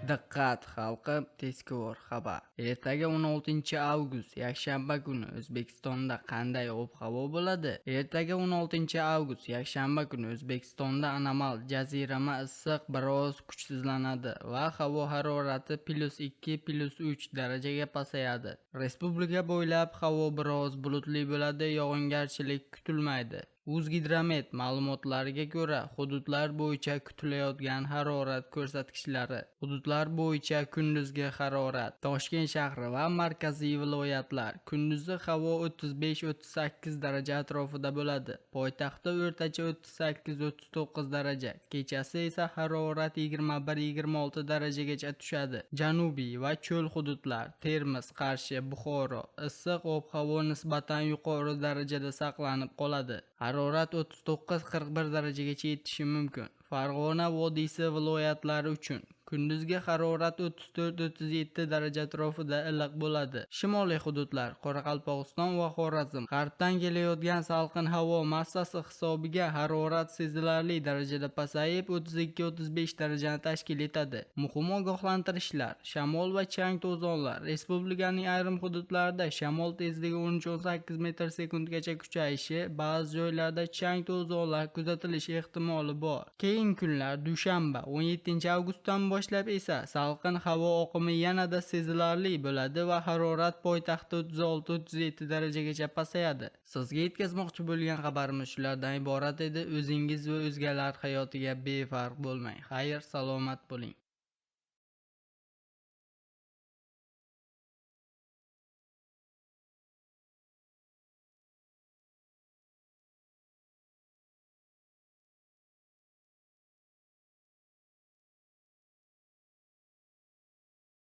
Diqqat xalqim, tezkor xabar. Ertaga 16 avgust yakshanba kuni O'zbekistonda qanday ob-havo bo'ladi? Ertaga 16 avgust yakshanba kuni O'zbekistonda anomal jazirama issiq biroz kuchsizlanadi va havo harorati +2 +3 darajaga pasayadi. Respublika bo'ylab havo biroz bulutli bo'ladi, yog'ingarchilik kutilmaydi. O'zgidromet ma'lumotlariga ko'ra, hududlar bo'yicha kutilayotgan harorat ko'rsatkichlari. Hududlar bo'yicha kunduzgi harorat: Toshkent shahri va markaziy viloyatlar kunduzi havo 35-38 daraja atrofida bo'ladi. Poytaxtda o'rtacha 38-39 daraja, kechasi esa harorat 21-26 darajagacha tushadi. Janubiy va cho'l hududlar: Termiz, Qarshi, Buxoro issiq ob-havo nisbatan yuqori darajada saqlanib qoladi. Harorat 39-41 darajagacha yetishi mumkin. Farg'ona vodiysi viloyatlari uchun kunduzgi harorat 34-37 daraja atrofida iliq bo'ladi. Shimoliy hududlar: Qoraqalpog'iston va Xorazm. G'arbdan kelayotgan salqin havo massasi hisobiga harorat sezilarli darajada pasayib 32-35 darajani tashkil etadi. Muhim ogohlantirishlar: shamol va chang to'zonlar. Respublikaning ayrim hududlarida shamol tezligi 13-18 metr sekundgacha kuchayishi, ba'zi joylarda chang to'zonlar kuzatilishi ehtimoli bor. Keyingi kunlar dushanba 17 avgustdan boshlab esa salqin havo oqimi yanada sezilarli bo'ladi va harorat poytaxtda 36-37 darajagacha pasayadi. Sizga yetkazmoqchi bo'lgan xabarimiz shulardan iborat edi. O'zingiz va o'zgalar hayotiga befarq bo'lmang. Xayr, salomat bo'ling.